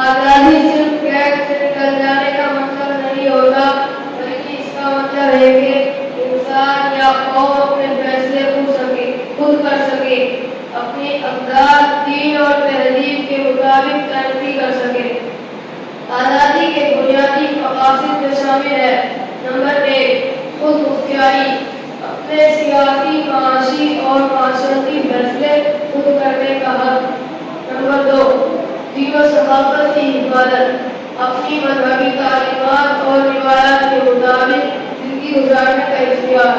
आजादी सिर्फ कैद से निकल जाने का मतलब नहीं होता, बल्कि इसका मतलब है कि इंसान या कौम अपने फैसले खुद कर सके, अपनी अक़दार, दीन और तहजीब के मुताबिक तरक्की कर सके। आज़ादी के बुनियादी मक़ासिद में शामिल है: नंबर 1, खुद मुख्तियारी, अपने सियासी, माशी और माशरती फैसले खुद करने का हक। नंबर 2, दीन और सक़ाफ़त की हिफाज़त, अपनी मज़हबी तालीमात और रिवायात के मुताबिक ज़िंदगी गुजारने का इख्तियार।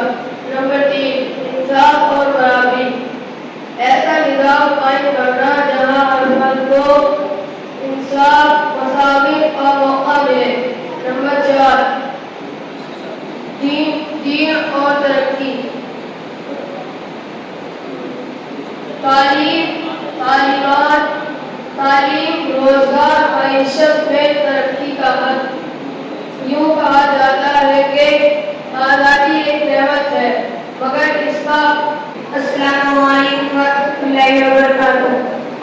नंबर 3, इंसाफ और बराबरी, ऐसा निज़ाम कायम करना जहाँ हर फर्द को इंसाफ, मसावित और मौका मिले। नंबर 4, दीन और तरक्की, तालीम, रोजगार, मईशत में तरक्की का हक। यूँ कहा जाता है कि आज़ादी एक नेमत है, मगर इसका अस्सलामुअलैकुम वरहमतुल्लाहि वबरकातुहू।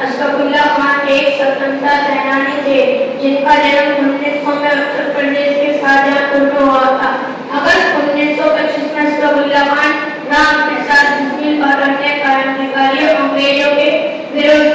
अशफाकुल्लाह खान एक स्वतंत्रता सेनानी थे जिनका जन्म 1900 में उत्तर प्रदेश के शाहजहांपुर में हुआ था। अगस्त 1925 में अशफाकुल्लाह खान राम के साथ अंग्रेजों के विरुद्ध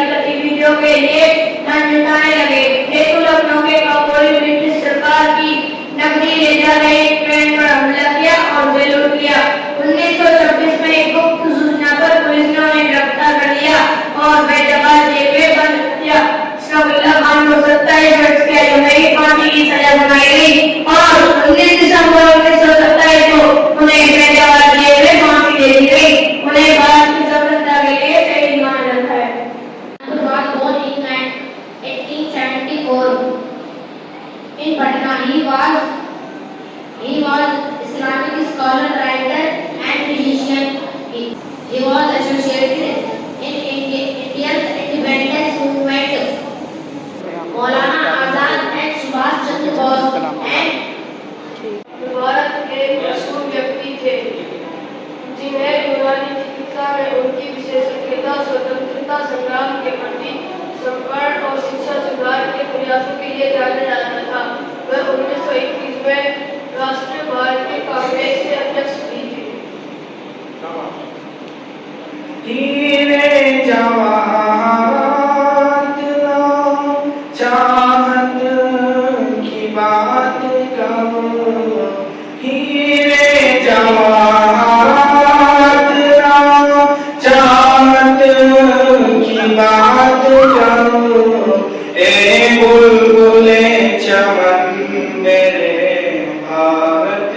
गतिविधियों के लिए ध्यान जुटाने लगे। हेतु लखनऊ के काकोरी ब्रिटिश सरकार की नकदी ले जा रहे ट्रेन पर हमला किया और जेल लूट लिया। 1926 में एक गुप्त सूचना पर पुलिस ने उन्हें गिरफ्तार कर लिया और बेदखल जेल में बंद कर दिया। अशफाकुल्लाह खान को 27 वर्ष की आयु में फांसी की सजा सुनाई गई और 19 दिसंबर 1927 को उन्हें बेदखल जेल में फांसी दे दी गई। उन्हें भारत की स्वतंत्रता के लिए शहीद माना जाता है। Born in 1874 in Patna, he was Islamic scholar, writer, and musician. He was associated in Indian independence movement. Maulana Azad and Subhash Chandra Bose and Bharat के मशहूर व्यक्ति थे जिन्हें यूनानी चिकित्सा में उनकी विशेषज्ञता, स्वतंत्रता संग्राम के प्रति समर्पण और शिक्षा सुधार के प्रयासों के लिए जाना जाता था। वह 1921 में राष्ट्रीय भारतीय कांग्रेस के अध्यक्ष भी थे। चाहत की बात करो, हीरे जवाहरात चाहत की बात करो, ए बुलबुले चमन मेरे भारत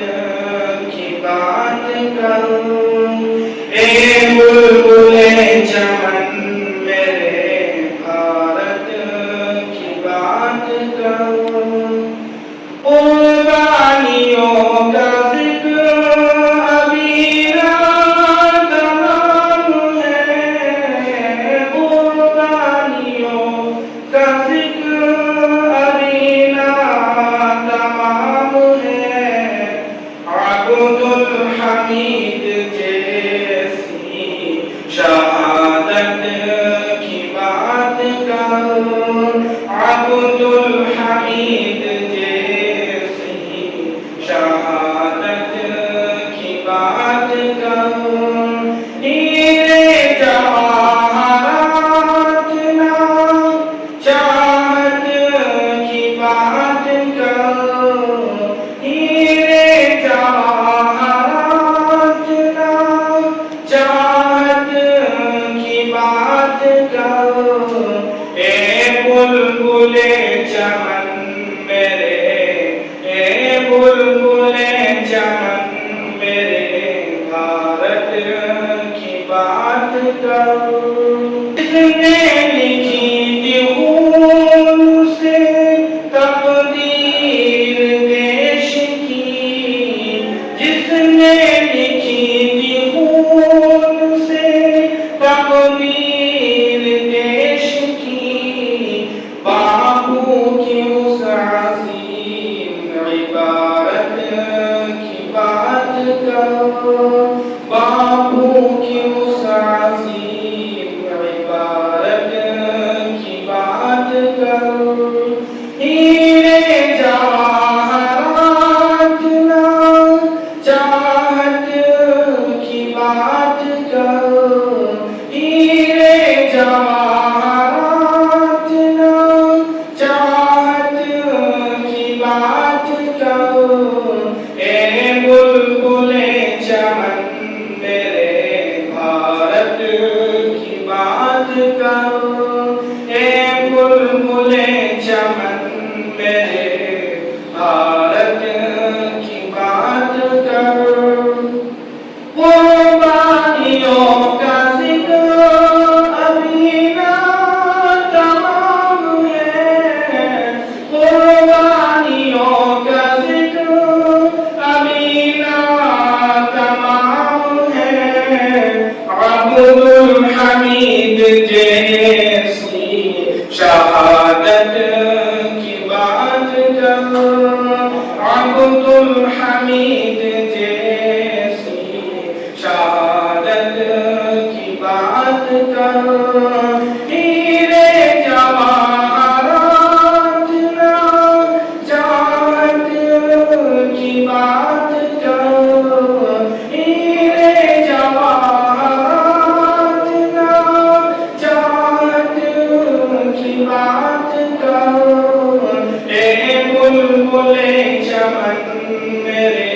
की बात करो, ए बुलबुले चमन मेरे भारत की बात करो। कुर्बानियों का जिक्र अभी रात तमाम है, कुर्बानियों का जिक्र अभी रात तमाम है। अब्दुल हमीद जैसी शहादत की बात करो, अब्दुल हमीद शहादत की बात करो, हीरे जवाहरात चाहत की बात करो, हीरे जवाहरात चाहत की बात करो, ए बुलबुले चमन मेरे, बुलबुले चमन मेरे भारत की बात करो। जिसने लिखी थी खून से तकदीर देश की, जिसने लिखी थी खून से तकदीर देश की, बापू की उस अजीम इबारत की बात करो, बापू की उस अजीम इबारत की बात करो। हीरे जवाहरात ना चाहत की बात करो, हीरे जवाहरात ना चाहत की बात करो। ए बुलबुले चमन मेरे भारत की बात करो, ए बुलबुले चमन मेरे भारत की बात करो। कुर्बानियों का जिक्र अभी ना तमाम है, कुर्बानियों का जिक्र अभी ना तमाम है। अब्दुल हमीद जैसी शहादत की बात करो, अब्दुल हमीद जैसी शहादत की बात करो। हीरे जवाहरात ना चाहत की बात करो, हीरे जवाहरात ना चाहत की बात करो। ए बुलबुले चमन मेरे,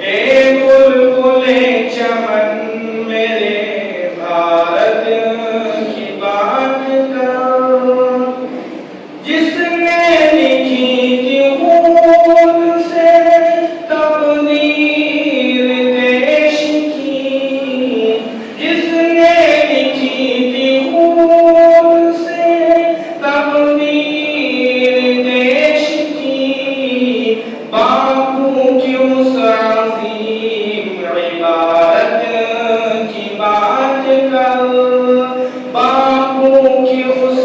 ए बुलबुले चमन मेरे भारत की बात करो। जिसने लिखी थी खून से तकदीर देश की, जिसने लिखी थी खून से तकदीर देश की, बापू की उस अजीम इबारत की बात करो, बापू की उस